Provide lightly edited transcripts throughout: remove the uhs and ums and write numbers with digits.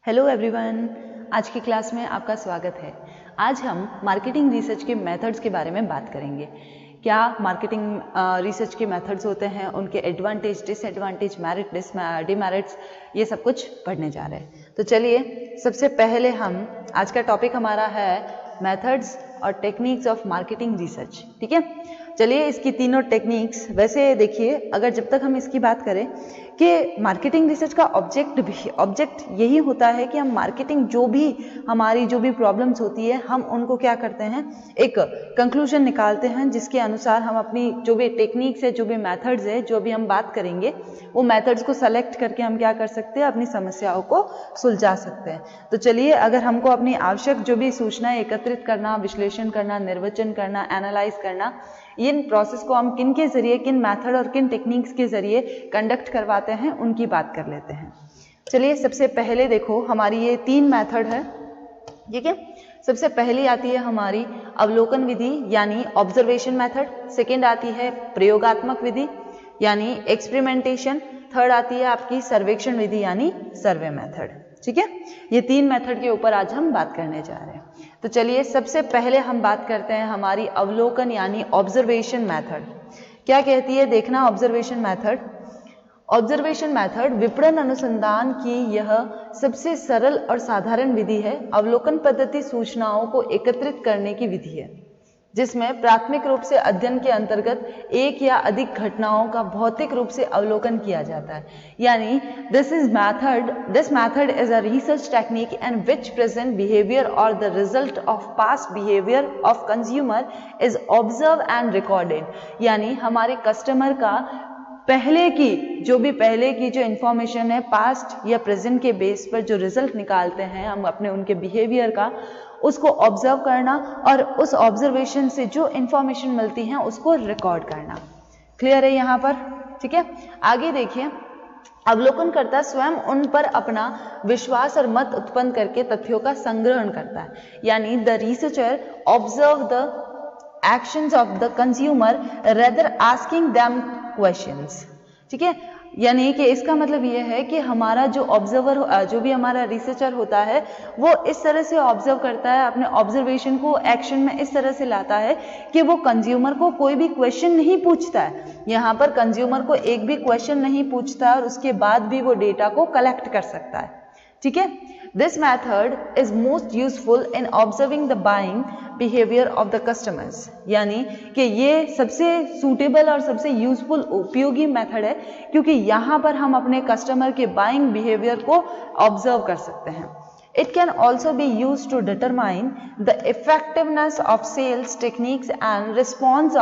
Hello everyone, आज की class में आपका स्वागत है। आज हम मार्केटिंग रिसर्च के मेथड्स के बारे में बात करेंगे। क्या मार्केटिंग रिसर्च के मेथड्स होते हैं, उनके एडवांटेज, डिसएडवांटेज, मेरिट, डिमेरिट्स, ये सब कुछ पढ़ने जा रहे हैं। तो चलिए सबसे पहले हम आज का टॉपिक हमारा है मेथड्स और टेक्निक्स ऑफ मार्केटिंग रिसर्च। ठीक है, चलिए इसकी तीनों टेक्निक्स, वैसे देखिए अगर जब तक हम इसकी बात करें कि मार्केटिंग रिसर्च का ऑब्जेक्ट यही होता है कि हम मार्केटिंग हमारी जो भी प्रॉब्लम्स होती है, हम उनको क्या करते हैं, एक कंक्लूजन निकालते हैं जिसके अनुसार हम अपनी जो भी टेक्निक्स है, जो भी मेथड्स है, जो भी हम बात करेंगे, वो मेथड्स को सेलेक्ट करके हम क्या कर सकते हैं, अपनी समस्याओं को सुलझा सकते हैं। तो चलिए, अगर हमको अपनी आवश्यक जो भी सूचनाएं एकत्रित करना, विश्लेषण करना, निर्वचन करना, एनालाइज करना, इन प्रोसेस को हम किन के जरिए, किन मेथड और किन टेक्निक्स के जरिए कंडक्ट करवाते हैं, उनकी बात कर लेते हैं। चलिए सबसे पहले देखो, हमारी ये 3 मेथड है। ठीक है, सबसे पहली आती है हमारी अवलोकन विधि यानी ऑब्जर्वेशन मेथड, सेकेंड आती है प्रयोगात्मक विधि यानी एक्सपेरिमेंटेशन, थर्ड आती है आपकी सर्वेक्षण विधि यानी सर्वे मेथड। ठीक है, ये 3 मेथड के ऊपर आज हम बात करने जा रहे हैं। तो चलिए सबसे पहले हम बात करते हैं हमारी अवलोकन यानी ऑब्जर्वेशन मेथड। क्या कहती है, देखना ऑब्जर्वेशन मेथड विपणन अनुसंधान की यह सबसे सरल और साधारण विधि है। अवलोकन पद्धति सूचनाओं को एकत्रित करने की विधि है जिसमें प्राथमिक रूप से अध्ययन के अंतर्गत एक या अधिक घटनाओं का भौतिक रूप से अवलोकन किया जाता है। यानी this method is a research technique in which present behaviour और the result of past behaviour of consumer is observe and recorded. यानी हमारे कस्टमर का पहले की जो इंफॉर्मेशन है, पास्ट या प्रेजेंट के बेस पर जो रिजल्ट निकालते हैं हम अपने उनके बिहेवियर का, उसको ऑब्जर्व करना और उस ऑब्जर्वेशन से जो इंफॉर्मेशन मिलती है उसको रिकॉर्ड करना। क्लियर है यहाँ पर? ठीक है, आगे देखिए, अवलोकनकर्ता स्वयं उन पर अपना विश्वास और मत उत्पन्न करके तथ्यों का संग्रहण करता है। यानी the researcher observe the actions of the consumer rather asking them questions. ठीक है, यानी कि इसका मतलब यह है कि हमारा जो ऑब्जर्वर, जो भी हमारा रिसर्चर होता है, वो इस तरह से ऑब्जर्व करता है, अपने ऑब्जर्वेशन को एक्शन में इस तरह से लाता है कि वो कंज्यूमर को कोई भी क्वेश्चन नहीं पूछता है। यहाँ पर कंज्यूमर को एक भी क्वेश्चन नहीं पूछता है और उसके बाद भी वो डेटा को कलेक्ट कर सकता है। ठीक है, this method is most useful in observing the buying behaviour of the customers. यानी कि ये सबसे सूटेबल और सबसे यूजफुल, उपयोगी मेथड है क्योंकि यहाँ पर हम अपने कस्टमर के बाइंग बिहेवियर को ऑब्जर्व कर सकते हैं। It can also be used to determine the effectiveness of sales techniques and response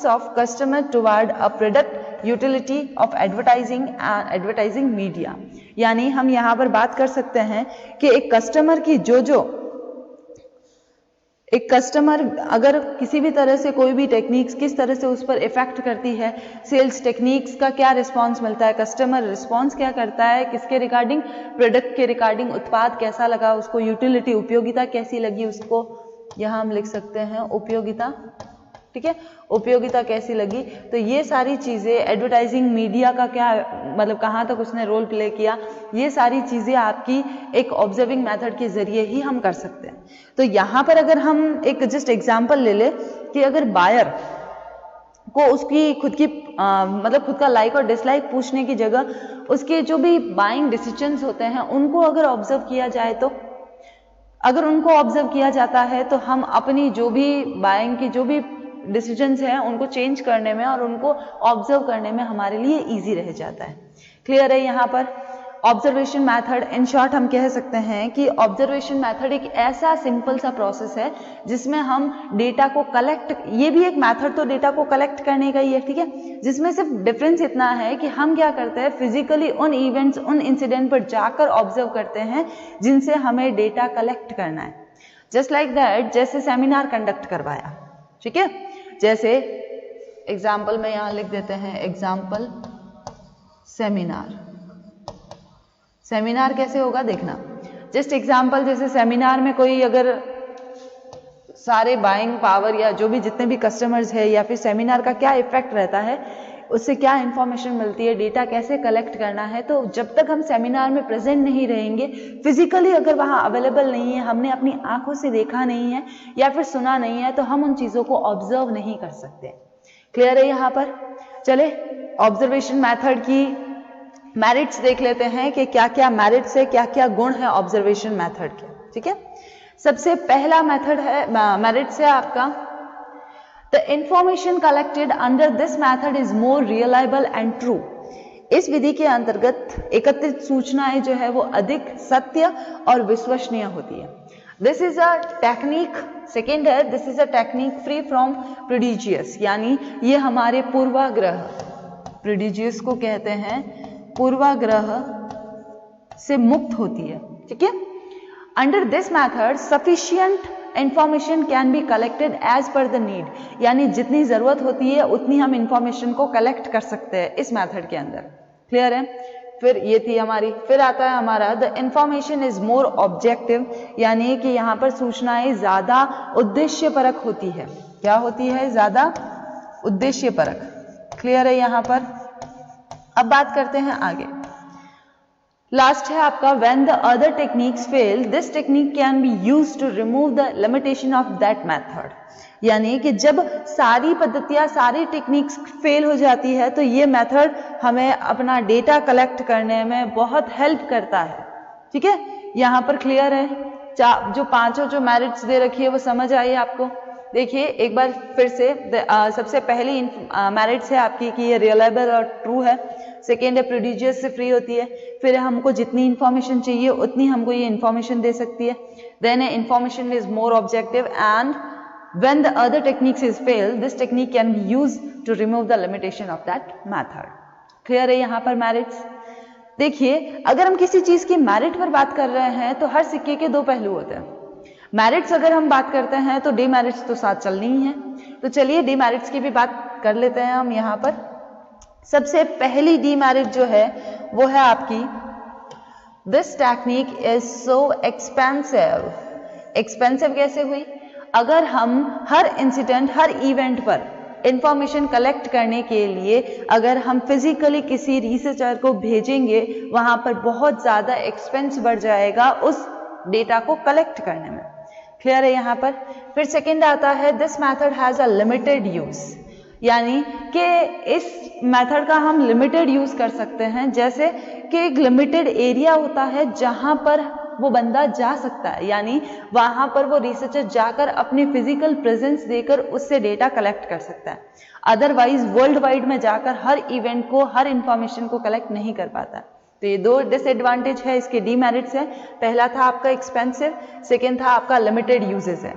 of customer toward a product, utility of advertising and advertising media। यानी हम यहाँ पर बात कर सकते हैं कि एक कस्टमर अगर किसी भी तरह से कोई भी टेक्निक्स किस तरह से उस पर इफेक्ट करती है, सेल्स टेक्निक्स का क्या रिस्पांस मिलता है, कस्टमर रिस्पांस क्या करता है, किसके रिगार्डिंग, प्रोडक्ट के रिगार्डिंग, उत्पाद कैसा लगा उसको, यूटिलिटी, उपयोगिता कैसी लगी उसको, यहाँ हम लिख सकते हैं उपयोगिता। ठीक है, उपयोगिता कैसी लगी। तो ये सारी चीजें, एडवर्टाइजिंग मीडिया का क्या मतलब, कहाँ तक उसने रोल प्ले किया, ये सारी चीजें आपकी एक ऑब्जर्विंग मेथड के जरिए ही हम कर सकते हैं। तो यहाँ पर अगर हम एक जस्ट एग्जांपल ले ले कि अगर बायर को उसकी खुद का लाइक और डिसलाइक पूछने की जगह उसके जो भी बाइंग डिसीजंस होते हैं उनको अगर ऑब्जर्व किया जाए, तो अगर उनको ऑब्जर्व किया जाता है तो हम अपनी जो भी बाइंग की जो भी डिसीजंस हैं उनको चेंज करने में और उनको ऑब्जर्व करने में हमारे लिए इजी रह जाता है। क्लियर है यहाँ पर? ऑब्जर्वेशन मेथड, इन शॉर्ट हम कह सकते हैं कि ऑब्जर्वेशन मेथड एक ऐसा सिंपल सा प्रोसेस है जिसमें हम डेटा को कलेक्ट, ये भी एक मेथड तो डेटा को कलेक्ट करने का ही है। ठीक है, जिसमें सिर्फ डिफरेंस इतना है कि हम क्या करते हैं, फिजिकली उन इवेंट्स, उन इंसिडेंट पर जाकर ऑब्जर्व करते हैं जिनसे हमें डेटा कलेक्ट करना है। जस्ट लाइक दैट, जैसे सेमिनार कंडक्ट करवाया, ठीक है, जैसे एग्जाम्पल में यहां लिख देते हैं, एग्जाम्पल सेमिनार कैसे होगा देखना। जस्ट एग्जाम्पल, जैसे सेमिनार में कोई अगर सारे बाइंग पावर या जो भी जितने भी कस्टमर्स है, या फिर सेमिनार का क्या इफेक्ट रहता है उससे क्या इंफॉर्मेशन मिलती है, डेटा कैसे कलेक्ट करना है। तो जब तक हम सेमिनार में प्रेजेंट नहीं रहेंगे, फिजिकली अगर वहाँ अवेलेबल नहीं है, हमने अपनी आंखों से देखा नहीं है या फिर सुना नहीं है, तो हम उन चीज़ों को ऑब्जर्व नहीं कर सकते। क्लियर है यहाँ पर? चले ऑब्जर्वेशन मेथड की मेरिट्स देख लेते हैं कि क्या क्या मेरिट्स है, क्या क्या गुण है ऑब्जर्वेशन मेथड के। ठीक है, सबसे पहला मेथड है मेरिट्स है आपका, the information collected under this method is more reliable and true. इस विधि के अंतर्गत एकत्रित सूचनाएं जो है वो अधिक सत्य और विश्वसनीय होती है। This is a technique, second है this is a technique free from prejudice, यानी ये हमारे पूर्वाग्रह, प्रेडिजियस को कहते हैं पूर्वाग्रह से मुक्त होती है। ठीक है, under this method sufficient information can be collected as per the need, यानी जितनी जरूरत होती है उतनी हम इंफॉर्मेशन को कलेक्ट कर सकते हैं इस मेथड के अंदर। क्लियर है? फिर ये थी हमारी, फिर आता है हमारा the information is more objective, यानी कि यहाँ पर सूचनाएं ज्यादा उद्देश्यपरक होती है। क्या होती है? ज्यादा उद्देश्यपरक। क्लियर है यहाँ पर? अब बात करते हैं आगे। लास्ट है आपका when the other techniques fail this technique can be used to remove the limitation of that method, यानी कि जब सारी पद्धतियां, सारी टेक्निक्स फेल हो जाती है तो ये मेथड हमें अपना डेटा कलेक्ट करने में बहुत हेल्प करता है। ठीक है, यहाँ पर क्लियर है? जो पांचों जो मेरिट्स दे रखी है वो समझ आई आपको? देखिए एक बार फिर से, सबसे पहली मेरिट्स है आपकी कि ये रियलाइबल और ट्रू है। सेकेंड है प्रेडिजियस से फ्री होती है। फिर हमको जितनी इंफॉर्मेशन चाहिए उतनी हमको ये इंफॉर्मेशन दे सकती है। देन है information is more objective and when the other techniques is fail this technique can be use to remove the limitation of that method. Clear है यहाँ पर मेरिट्स? देखिए अगर हम किसी चीज की मेरिट पर बात कर रहे हैं तो हर सिक्के के दो पहलू होते हैं। मेरिट्स अगर हम बात करते हैं तो डीमेरिट्स तो साथ चलनी ही है। तो चलिए डीमेरिट्स की भी बात कर लेते हैं हम यहाँ पर। सबसे पहली डीमेरिट जो है वो है आपकी this technique is so expensive. Expensive कैसे हुई? अगर हम हर इंसिडेंट, हर इवेंट पर इंफॉर्मेशन कलेक्ट करने के लिए अगर हम फिजिकली किसी रिसर्चर को भेजेंगे, वहां पर बहुत ज्यादा एक्सपेंस बढ़ जाएगा उस डेटा को कलेक्ट करने में। क्लियर है यहाँ पर? फिर सेकंड आता है this method has a limited use, यानी कि इस मेथड का हम लिमिटेड यूज कर सकते हैं। जैसे कि एक लिमिटेड एरिया होता है जहां पर वो बंदा जा सकता है, यानी वहां पर वो रिसर्चर जाकर अपनी फिजिकल प्रेजेंस देकर उससे डेटा कलेक्ट कर सकता है। अदरवाइज वर्ल्ड वाइड में जाकर हर इवेंट को, हर इंफॉर्मेशन को कलेक्ट नहीं कर पाता। तो ये दो डिसएडवांटेज है, इसके डीमेरिट्स है। पहला था आपका एक्सपेंसिव, सेकेंड था आपका लिमिटेड यूजेस है।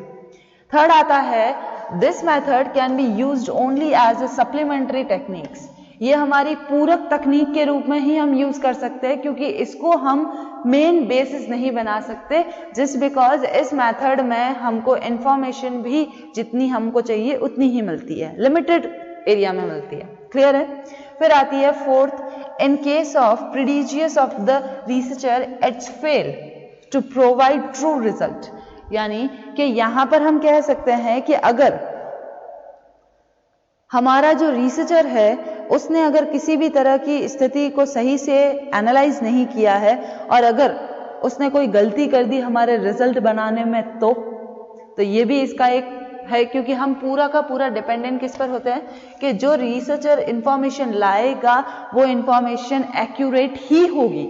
थर्ड आता है this method can be used only as a supplementary techniques. ये हमारी पूरक तकनीक के रूप में ही हम यूज कर सकते हैं, क्योंकि इसको हम मेन बेसिस नहीं बना सकते, जिस बिकॉज इस मेथड में हमको इंफॉर्मेशन भी जितनी हमको चाहिए उतनी ही मिलती है, लिमिटेड एरिया में मिलती है। क्लियर है? फिर आती है fourth, in case of prejudice of the researcher it's fail to provide true result, यानी कि यहां पर हम कह सकते हैं कि अगर हमारा जो रिसर्चर है उसने अगर किसी भी तरह की स्थिति को सही से एनालाइज नहीं किया है और अगर उसने कोई गलती कर दी हमारे रिजल्ट बनाने में, तो ये भी इसका एक है, क्योंकि हम पूरा का पूरा डिपेंडेंट किस पर होते हैं कि जो रिसर्चर इंफॉर्मेशन लाएगा वो इंफॉर्मेशन एक्यूरेट ही होगी।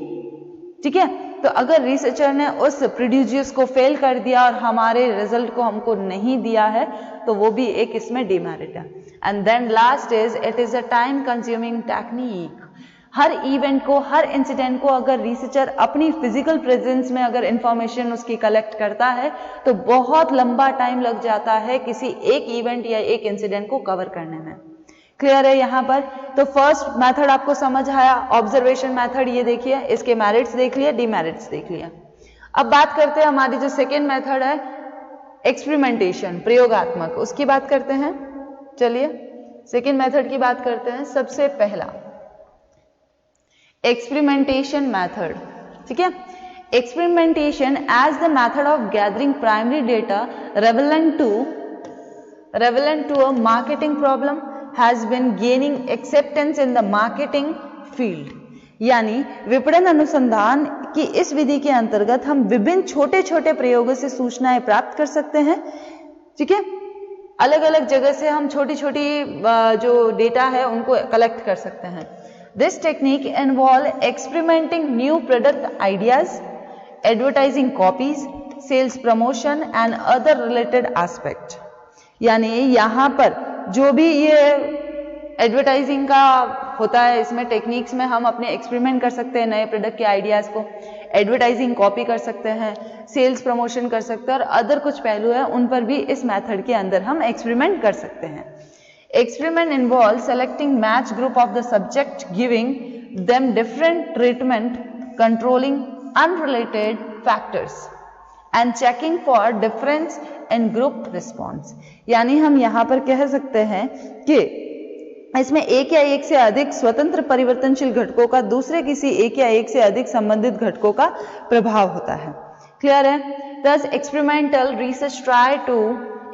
ठीक है? तो अगर रिसर्चर ने उस प्रोड्यूसर्स को फेल कर दिया और हमारे रिजल्ट को हमको नहीं दिया है, तो वो भी एक इसमें डिमेरिट है। And then last is it is a time consuming technique. हर इवेंट को, हर इंसिडेंट को अगर रिसर्चर अपनी फिजिकल प्रेजेंस में अगर इंफॉर्मेशन उसकी कलेक्ट करता है तो बहुत लंबा टाइम लग जाता है किसी एक इवेंट या एक इंसिडेंट को कवर करने में। क्लियर है यहाँ पर? तो फर्स्ट मेथड आपको समझ आया, ऑब्जर्वेशन मेथड। ये देखिए, इसके मेरिट्स देख लिया, डीमेरिट्स देख लिया। अब बात करते हैं हमारी जो सेकेंड मेथड है एक्सपेरिमेंटेशन, प्रयोगात्मक, उसकी बात करते हैं। चलिए सेकेंड मेथड की बात करते हैं। सबसे पहला एक्सपेरिमेंटेशन मेथड। ठीक है? Experimentation as the method of gathering primary data relevant to a marketing problem, has been gaining acceptance in the marketing field. यानी विपणन अनुसंधान की इस विधि के अंतर्गत हम विभिन्न छोटे छोटे प्रयोगों से सूचनाएं प्राप्त कर सकते हैं। ठीक है, अलग अलग जगह से हम छोटी छोटी जो डेटा है उनको कलेक्ट कर सकते हैं। This technique involve experimenting new product ideas, advertising copies, sales promotion and other related aspect. यानी यहाँ पर जो भी ये एडवर्टाइजिंग का होता है, इसमें टेक्निक्स में हम अपने एक्सपेरिमेंट कर सकते हैं नए प्रोडक्ट के आइडियाज को, एडवर्टाइजिंग कॉपी कर सकते हैं, सेल्स प्रमोशन कर सकते हैं और अदर कुछ पहलू है उन पर भी इस मेथड के अंदर हम एक्सपेरिमेंट कर सकते हैं। Experiment involve selecting match group of the subject, giving them different treatment, controlling unrelated factors and checking for difference in group response. यानी हम यहाँ पर कह सकते हैं कि इसमें एक या एक से अधिक स्वतंत्र परिवर्तनशील घटकों का दूसरे किसी एक या एक से अधिक संबंधित घटकों का प्रभाव होता है। क्लियर है? Thus experimental research try to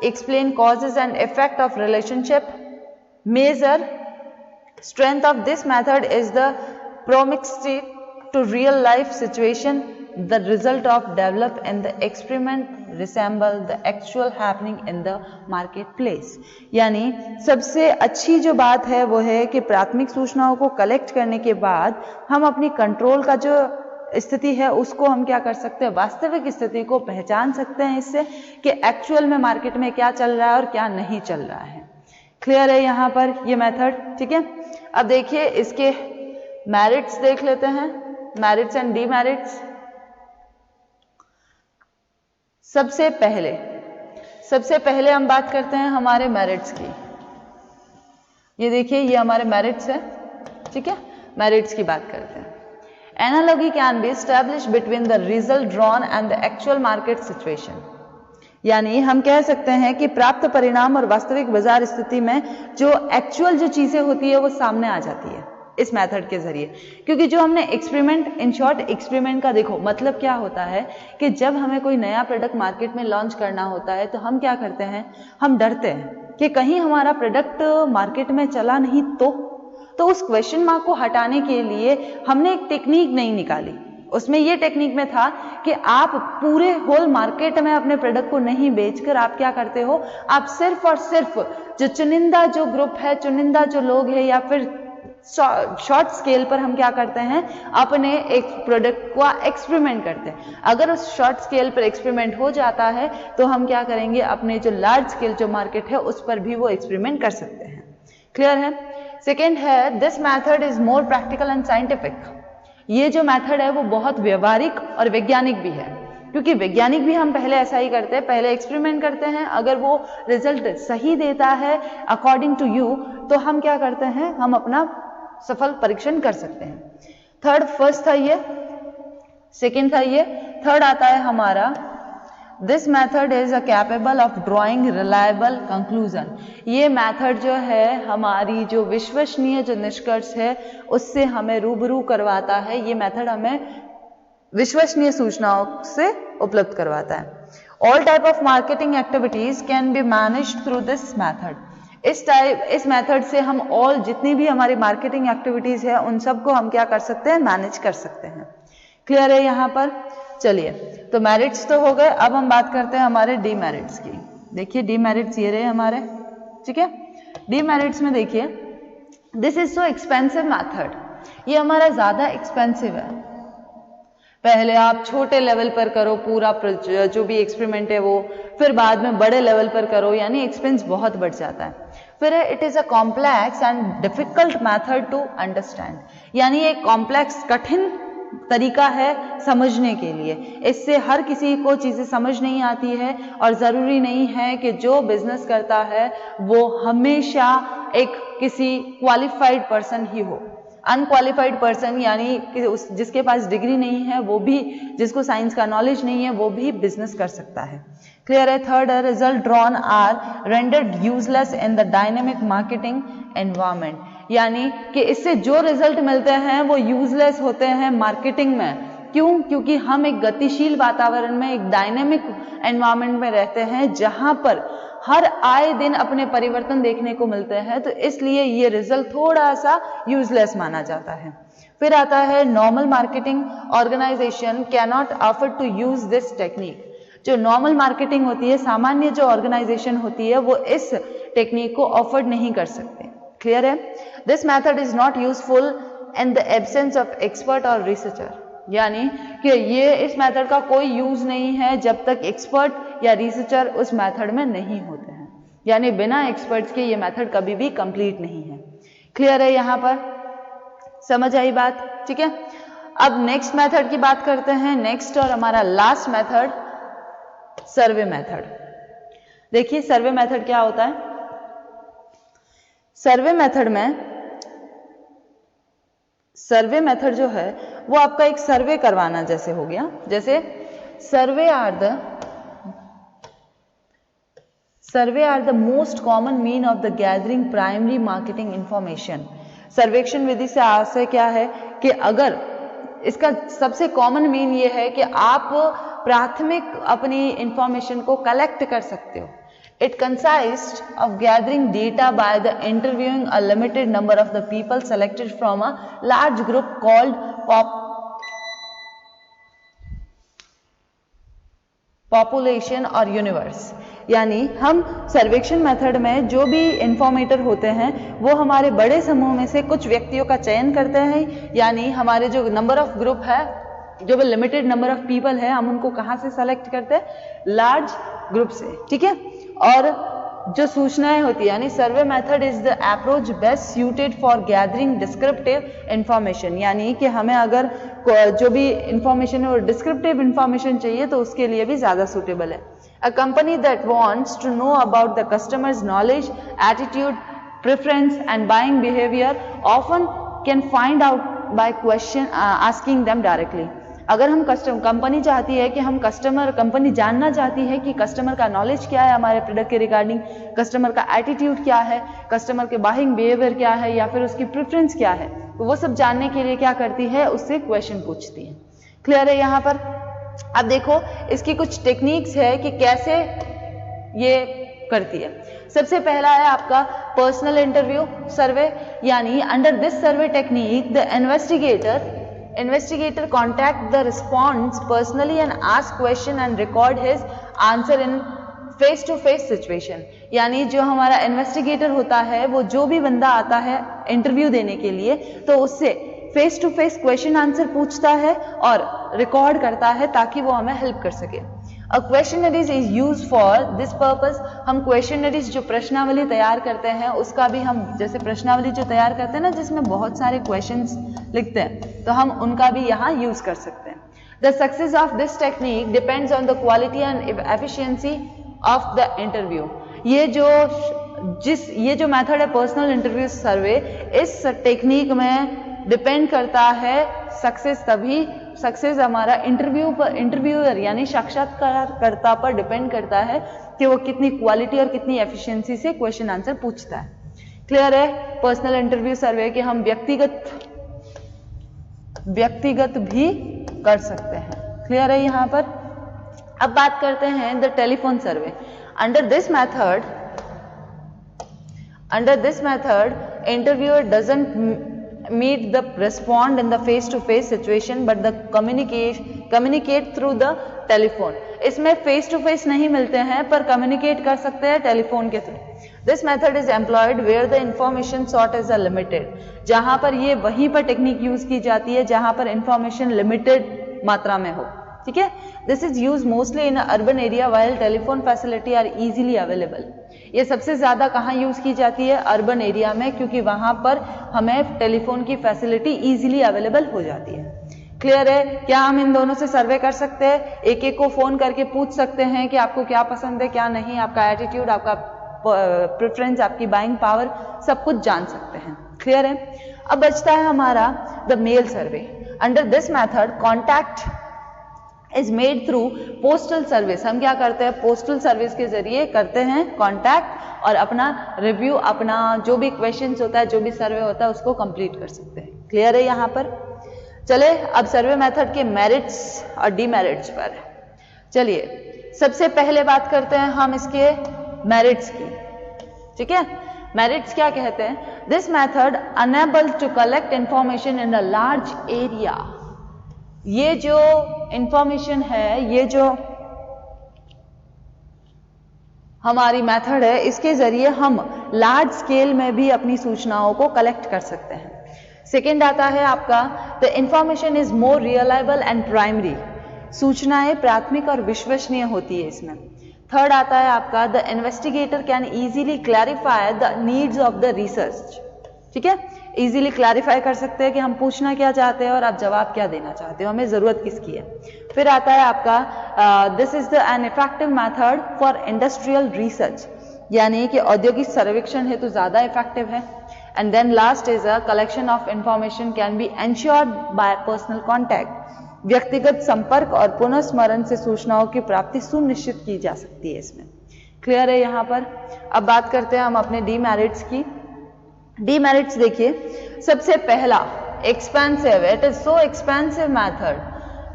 explain causes and effect of relationship. Major strength of this method is the proximity to real life situation. The result of developed in the experiment resemble the actual happening in the marketplace. यानी सबसे अच्छी जो बात है वो है कि प्राथमिक सूचनाओं को कलेक्ट करने के बाद हम अपनी कंट्रोल का जो स्थिति है उसको हम क्या कर सकते हैं, वास्तविक स्थिति को पहचान सकते हैं इससे कि एक्चुअल में मार्केट में क्या चल रहा है और क्या नहीं चल रहा है। क्लियर है यहाँ पर ये मेथड? ठीक है, अब देखिए इसके मेरिट्स देख लेते हैं, मेरिट्स एंड डीमेरिट्स। सबसे पहले हम बात करते हैं हमारे मेरिट्स की। ये देखिए ये हमारे मेरिट्स है। ठीक है, मेरिट्स की बात करते हैं। Analogy can be established between the result drawn and the actual market situation. यानी हम कह सकते हैं कि प्राप्त परिणाम और वास्तविक बाजार स्थिति में जो एक्चुअल जो चीजें होती है वो सामने आ जाती है इस मेथड के जरिए। क्योंकि जो हमने एक्सपेरिमेंट, इन शॉर्ट एक्सपेरिमेंट का देखो मतलब क्या होता है कि जब हमें कोई नया प्रोडक्ट मार्केट में लॉन्च करना होता है तो हम क्या करते हैं, हम डरते हैं कि कहीं हमारा प्रोडक्ट मार्केट में चला नहीं तो उस क्वेश्चन मार्क को हटाने के लिए हमने एक टेक्निक नहीं निकाली। उसमें ये टेक्निक में था कि आप पूरे होल मार्केट में अपने प्रोडक्ट को नहीं बेचकर आप क्या करते हो, आप सिर्फ और सिर्फ जो चुनिंदा जो ग्रुप है, चुनिंदा जो लोग है या फिर शॉर्ट स्केल पर हम क्या करते हैं, अपने एक प्रोडक्ट का एक्सपेरिमेंट करते हैं। अगर उस शॉर्ट स्केल पर एक्सपेरिमेंट हो जाता है तो हम क्या करेंगे, अपने जो लार्ज स्केल जो मार्केट है उस पर भी वो एक्सपेरिमेंट कर सकते हैं। क्लियर है? सेकेंड है, this method is more practical and scientific. ये जो मैथड है वो बहुत व्यवहारिक और वैज्ञानिक भी है, क्योंकि वैज्ञानिक भी हम पहले ऐसा ही करते हैं, पहले एक्सपेरिमेंट करते हैं, अगर वो रिजल्ट सही देता है अकॉर्डिंग टू यू तो हम क्या करते हैं, हम अपना सफल परीक्षण कर सकते हैं। फर्स्ट था ये, सेकेंड था ये, थर्ड आता है हमारा this method is a capable of drawing reliable conclusion. ये मैथड जो है हमारी जो विश्वसनीय जो निष्कर्ष है उससे हमें रूबरू करवाता है। ये मैथड हमें विश्वसनीय सूचनाओं से उपलब्ध करवाता है। All type of marketing activities can be managed through this method. इस मेथड से हम ऑल जितनी भी हमारी मार्केटिंग एक्टिविटीज है उन सबको हम क्या कर सकते हैं, मैनेज कर सकते हैं। क्लियर है यहाँ पर? चलिए, तो मेरिट्स तो हो गए, अब हम बात करते हैं हमारे डीमेरिट्स की। देखिए डीमेरिट्स ये रहे हमारे। ठीक है, डीमेरिट्स में देखिए, this is so expensive method. ये हमारा ज्यादा एक्सपेंसिव है। पहले आप छोटे लेवल पर करो पूरा जो भी एक्सपेरिमेंट है वो, फिर बाद में बड़े लेवल पर करो, यानी एक्सपेंस बहुत बढ़ जाता है। फिर it is a complex and difficult method to understand. यानी एक कॉम्प्लेक्स, कठिन तरीका है समझने के लिए। इससे हर किसी को चीजें समझ नहीं आती है और जरूरी नहीं है कि जो बिजनेस करता है वो हमेशा एक किसी क्वालिफाइड पर्सन ही हो। अनक्वालिफाइड पर्सन यानी कि जिसके पास डिग्री नहीं है, वो भी, जिसको साइंस का नॉलेज नहीं है, वो भी बिजनेस कर सकता है। क्लियर है? थर्ड है, result drawn are rendered useless in the dynamic marketing environment. यानी कि इससे जो रिजल्ट मिलते हैं वो यूजलेस होते हैं मार्केटिंग में। क्यों? क्योंकि हम एक गतिशील वातावरण में, एक डायनेमिक एनवायरमेंट में रहते हैं जहां पर हर आए दिन अपने परिवर्तन देखने को मिलते हैं, तो इसलिए ये रिजल्ट थोड़ा सा यूजलेस माना जाता है। फिर आता है normal marketing organization can not afford to use this technique. जो नॉर्मल मार्केटिंग होती है, सामान्य जो ऑर्गेनाइजेशन होती है, वो इस टेक्निक को अफोर्ड नहीं कर सकते। क्लियर है? This method is not useful in the absence of expert और रिसर्चर, यानी कि ये इस मेथड का कोई यूज नहीं है जब तक एक्सपर्ट या रिसर्चर उस मेथड में नहीं होते हैं, यानी बिना एक्सपर्ट्स के ये मेथड कभी भी कंप्लीट नहीं है। क्लियर है? यहां पर समझ आई बात? ठीक है। अब नेक्स्ट मेथड की बात करते हैं। नेक्स्ट और हमारा लास्ट मेथड सर्वे मेथड। देखिए सर्वे मेथड क्या होता है। सर्वे मेथड जो है वो आपका एक सर्वे करवाना जैसे हो गया। जैसे survey are the most common mean of the gathering primary marketing information. सर्वेक्षण विधि से आशय क्या है कि अगर इसका सबसे कॉमन मीन ये है कि आप प्राथमिक अपनी इंफॉर्मेशन को कलेक्ट कर सकते हो। It consists of gathering data by the interviewing a limited number of the people selected from a large group called population or universe। यानी हम सर्वेक्षण मेथड में जो भी इंफॉर्मेटर होते हैं वो हमारे बड़े समूह में से कुछ व्यक्तियों का चयन करते हैं, यानी हमारे जो नंबर ऑफ ग्रुप है, जो भी लिमिटेड नंबर ऑफ पीपल है, हम उनको कहां से सेलेक्ट करते हैं? लार्ज ग्रुप से। ठीक है। और जो सूचनाएं होती है, यानी survey method is the approach best suited for gathering descriptive information, यानी कि हमें अगर जो भी इंफॉर्मेशन है वो डिस्क्रिप्टिव इंफॉर्मेशन चाहिए तो उसके लिए भी ज्यादा सूटेबल है। A company that wants to know about the customers knowledge, attitude, preference and buying behaviour often can find out by question asking them directly. अगर हम कंपनी चाहती है कि कंपनी जानना चाहती है कि कस्टमर का नॉलेज क्या है हमारे प्रोडक्ट के रिगार्डिंग, कस्टमर का एटीट्यूड क्या है, कस्टमर के बाइंग बिहेवियर क्या है, या फिर उसकी प्रेफरेंस क्या है, तो वो सब जानने के लिए क्या करती है? उससे क्वेश्चन पूछती है। क्लियर है यहाँ पर? अब देखो इसकी कुछ टेक्निक्स है कि कैसे ये करती है। सबसे पहला है आपका पर्सनल इंटरव्यू सर्वे, यानी under this survey technique the investigator contact the response personally and ask question and record his answer in face to face situation। यानी जो हमारा इन्वेस्टिगेटर होता है वो जो भी बंदा आता है इंटरव्यू देने के लिए तो उससे face to face question answer पूछता है और रिकॉर्ड करता है ताकि वो हमें हेल्प कर सके। A questionnaires is used for this purpose। हम क्वेश्चनरीज जो प्रश्नावली तैयार करते हैं उसका भी हम, जैसे प्रश्नावली जो तैयार करते हैं ना जिसमें बहुत सारे क्वेश्चंस लिखते हैं, तो हम उनका भी यहाँ यूज कर सकते हैं। The success of this technique depends on the quality and efficiency of the interview। ये जो मेथड है पर्सनल इंटरव्यू सर्वे, इस टेक्निक में डिपेंड करता है सक्सेस हमारा इंटरव्यूअर यानी साक्षात्कारकर्ता पर डिपेंड करता है कि वो कितनी क्वालिटी और कितनी एफिशिएंसी से क्वेश्चन आंसर पूछता है। क्लियर है? पर्सनल इंटरव्यू सर्वे कि हम व्यक्तिगत भी कर सकते हैं। क्लियर है यहाँ पर? अब बात करते हैं the telephone survey. Under this method interviewer doesn't meet the respond in the face to face situation but the communicate through the telephone। इसमें face to face नहीं मिलते हैं पर communicate कर सकते हैं टेलीफोन के through. This method is employed where the information sought is limited। जहां पर ये वहीं पर टेक्निक यूज की जाती है जहां पर इंफॉर्मेशन लिमिटेड मात्रा में हो। ठीक है। This is use mostly in urban area while telephone facility are easily available. ये सबसे ज्यादा कहाँ यूज की जाती है? अर्बन एरिया में, क्योंकि वहां पर हमें टेलीफोन की फैसिलिटी इजीली अवेलेबल हो जाती है। क्लियर है? क्या हम इन दोनों से सर्वे कर सकते हैं? एक एक को फोन करके पूछ सकते हैं कि आपको क्या पसंद है क्या नहीं, आपका एटीट्यूड, आपका प्रेफरेंस, आपकी बाइंग पावर, सब कुछ जान सकते हैं। क्लियर है? अब बचता है हमारा the mail survey. Under this method contact is made through postal service. हम क्या करते हैं? पोस्टल सर्विस के जरिए करते हैं कांटेक्ट और अपना रिव्यू, अपना जो भी क्वेश्चंस होता है, जो भी सर्वे होता है उसको कंप्लीट कर सकते हैं। क्लियर है यहाँ पर? चले अब सर्वे मेथड के मेरिट्स और डीमेरिट्स पर चलिए। सबसे पहले बात करते हैं हम इसके मेरिट्स की, ठीक है। मेरिट्स क्या कहते हैं? This method enable to collect information in a large area. ये जो इंफॉर्मेशन है, ये जो हमारी मेथड है, इसके जरिए हम लार्ज स्केल में भी अपनी सूचनाओं को कलेक्ट कर सकते हैं। सेकेंड आता है आपका the information is more reliable and primary. सूचनाएं प्राथमिक और विश्वसनीय होती है इसमें। थर्ड आता है आपका the investigator can easily clarify the needs of the research, ठीक है। इजीली क्लैरिफाई कर सकते हैं कि हम पूछना क्या चाहते हैं और आप जवाब क्या देना चाहते हो, हमें जरूरत किसकी है। फिर आता है आपका this is an effective method for industrial research, यानी कि औद्योगिक सर्वेक्षण है तो ज्यादा इफेक्टिव है। And then last is a collection of information can be ensured by personal contact. व्यक्तिगत संपर्क और पुनःस्मरण से सूचनाओं की प्राप्ति सुनिश्चित की जा सकती है इसमें। क्लियर है यहाँ पर? अब बात करते हैं हम अपने डीमेरिट्स की। डीमेरिट्स देखिए, सबसे पहला expensive, it is so expensive method,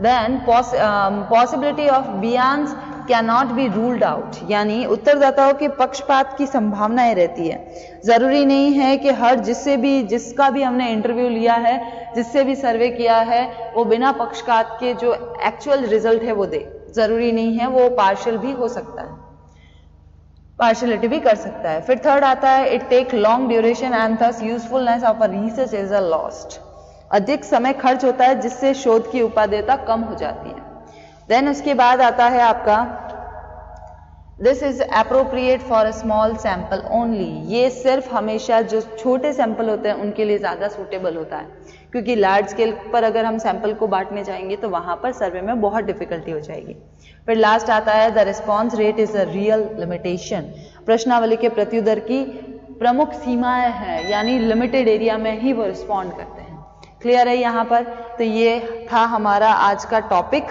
then possibility of bias can not be ruled out, यानी उत्तरदाताओं के पक्षपात की संभावनाएं रहती है। जरूरी नहीं है कि जिसका भी हमने इंटरव्यू लिया है, जिससे भी सर्वे किया है, वो बिना पक्षपात के जो एक्चुअल रिजल्ट है वो दे, जरूरी नहीं है, वो पार्शियल भी हो सकता है, पार्शियलिटी भी कर सकता है। फिर थर्ड आता है it take long duration and thus usefulness of a research is a lost. अधिक समय खर्च होता है जिससे शोध की उपादेयता कम हो जाती है। देन उसके बाद आता है आपका this is appropriate for a small sample only. ये सिर्फ हमेशा जो छोटे सैंपल होते हैं उनके लिए ज्यादा सूटेबल होता है, क्योंकि लार्ज स्केल पर अगर हम सैंपल को बांटने जाएंगे तो वहां पर सर्वे में बहुत डिफिकल्टी हो जाएगी। फिर लास्ट आता है the response rate is a real limitation. प्रश्नावली के प्रत्युत्तर की प्रमुख सीमाएं हैं, यानी लिमिटेड एरिया में ही वो रिस्पॉन्ड करते हैं। क्लियर है यहाँ पर? तो ये था हमारा आज का टॉपिक,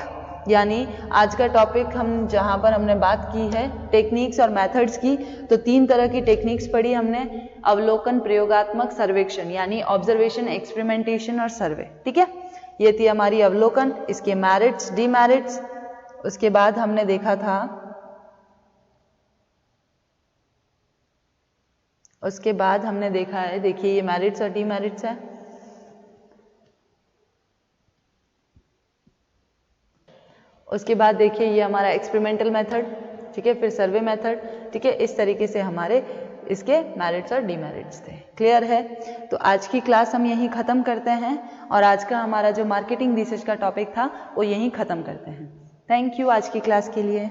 यानी आज का टॉपिक हम जहां पर हमने बात की है टेक्निक्स और मेथड्स की। तो 3 तरह की टेक्निक्स पढ़ी हमने, अवलोकन, प्रयोगात्मक, सर्वेक्षण, यानी ऑब्जर्वेशन, एक्सपेरिमेंटेशन और सर्वे, ठीक है। ये थी हमारी अवलोकन, इसके मेरिट्स, डीमेरिट्स। उसके बाद हमने देखा था, उसके बाद हमने देखा है, देखिए ये मेरिट्स और डीमेरिट्स है। उसके बाद देखिए ये हमारा एक्सपेरिमेंटल मेथड, ठीक है, फिर सर्वे मेथड, ठीक है। इस तरीके से हमारे इसके मेरिट्स और डीमेरिट्स थे। क्लियर है? तो आज की क्लास हम यहीं खत्म करते हैं और आज का हमारा जो मार्केटिंग रिसर्च का टॉपिक था वो यहीं खत्म करते हैं। थैंक यू आज की क्लास के लिए।